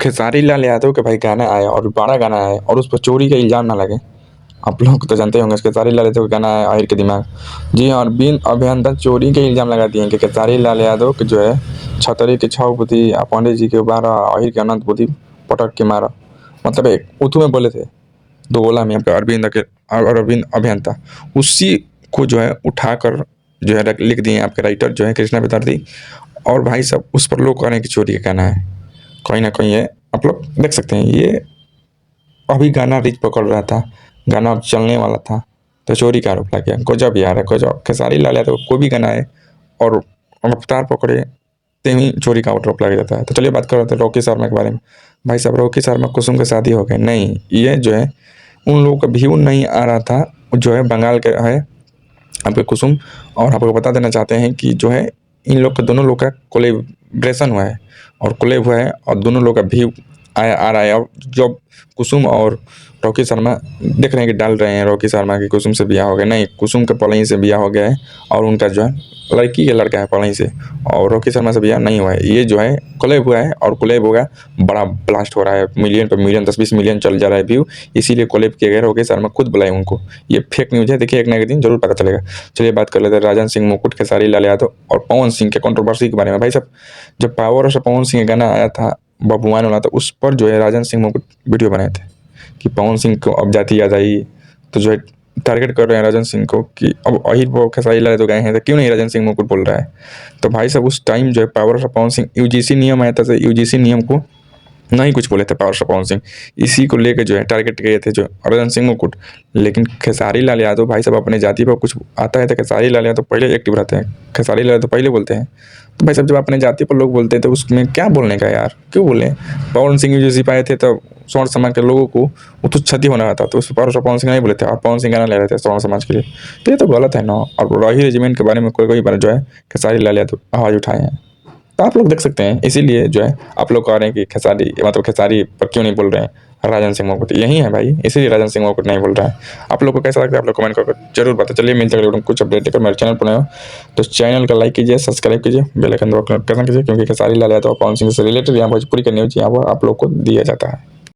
खेसारी लाल यादव के भाई गाना आया और बड़ा गाना आया और उस पर चोरी का इल्ज़ाम ना लगे। आप लोग तो जानते होंगे खेसारी लाल यादव का गाना है आहिर के दिमाग। जी हाँ, अरविंद अभियंता चोरी के इल्ज़ाम लगा दिए कि खेसारी लाल यादव के जो है छतरी के 6 बुद्धि पंडित जी के 12 आहिर के अनंत बुद्धि पटक के मारा। मतलब एक उर्दू में बोले थे, दो गोला में अरविंद अभियंता उसी को जो है उठाकर जो है लिख दिए आपके राइटर जो है कृष्णा विद्यार्थी। और भाई साहब उस पर लोग कह रहे हैं कि चोरी का गाना है। कहीं ना कहीं ये आप लोग देख सकते हैं, ये अभी गाना रीच पकड़ रहा था, गाना अब चलने वाला था तो चोरी का आरोप लग गया। गजब यार है, गजब। खेसारी लाल यादव कोई भी गाना है और रफ्तार पकड़े तेमी चोरी का आरोप लग जाता है। तो चलिए बात कर रहे थे रॉकी शर्मा के बारे में। भाई साहब रॉकी शर्मा कुसुम की शादी हो गई नहीं, ये जो है उन लोगों का व्यू नहीं आ रहा था जो है बंगाल के है आपके कुसुम। और आपको बता देना चाहते हैं कि जो है इन लोग का दोनों लोग का कोलेब्रेशन हुआ है और कोलेब हुआ है और दोनों लोग का व्यू आ रहा है। और जब कुसुम और रॉकी शर्मा देख रहे हैं कि डाल रहे हैं रॉकी शर्मा की कुसुम से ब्याह हो गया, नहीं कुसुम के पलई से ब्याह हो गया है और उनका जो है लड़की के लड़का है पलई से और रॉकी शर्मा से ब्याह नहीं हुआ है। ये जो है कोलेब हुआ है और कोलेब होगा बड़ा ब्लास्ट हो रहा है, मिलियन पर मिलियन 10-20 मिलियन चल जा रहा है व्यू, इसीलिए कोलेब किया गया। रॉकी शर्मा खुद बुलाए उनको। ये फेक न्यूज़ है, देखिए एक ना एक दिन जरूर पता चलेगा। चलिए बात कर लेते हैं राजन सिंह मुकुट, खेसारी लाल यादव और पवन सिंह के कंट्रोवर्सी के बारे में। भाई साहब जब पावर और पवन सिंह का गाना आया था बबुआन वाला, तो उस पर जो है राजन सिंह मुकुट वीडियो बनाए थे कि पवन सिंह को अब जाति याद आई, तो जो है टारगेट कर रहे हैं राजन सिंह को कि अब अहिर वो खेसारी लाल तो गए हैं तो क्यों नहीं राजन सिंह मुकुट बोल रहा है। तो भाई साहब उस टाइम जो है power of Pawan Singh UGC नियम आया था, तो यूजीसी नियम को नहीं कुछ बोले थे पावर ऑफ पवन सिंह, इसी को लेकर जो है टारगेट किए थे जो राजन सिंह मुकुट। लेकिन खेसारी लाल यादव भाई साहब अपने जाति पर कुछ आता है तो खेसारी लाल यादव पहले एक्टिव रहते हैं, खेसारी लाल यादव पहले बोलते हैं। तो भाई साहब जब अपने जाति पर लोग बोलते हैं तो उसमें क्या बोलने का यार, क्यों बोले। पवन सिंह यूजीसी पाए थे तो स्वर्ण समाज के लोगों को वो तो क्षति होना था, तो उस पर पवन सिंह नहीं बोले थे और पवन सिंह गाना ले रहे थे स्वर्ण समाज के लिए, तो ये तो गलत है ना। और राही रेजिमेंट के बारे में कोई बार जो है खेसारी लाल यादव आवाज़ उठाए हैं, तो आप लोग देख सकते हैं। इसीलिए जो है आप लोग कह रहे हैं कि खेसारी मतलब खेसारी पर क्यों नहीं बोल रहे हैं राजन सिंह मुकुट, यही है भाई, इसीलिए राजन सिंह मुकुट नहीं बोल रहा है। आप लोग को कैसा लगता है आप लोग कमेंट करके जरूर बता। चलिए मिलते हैं कुछ अपडेट लेकर। मेरे चैनल पर नए हो तो चैनल का लाइक कीजिए, सब्सक्राइब कीजिए, बेल आइकन दबाकर कीजिए, क्योंकि खेसारी लाल यादव और पवन सिंह से रिलेटेड यहाँ भोजपुरी का न्यूज़ यहाँ पर आप लोग को दिया जाता है।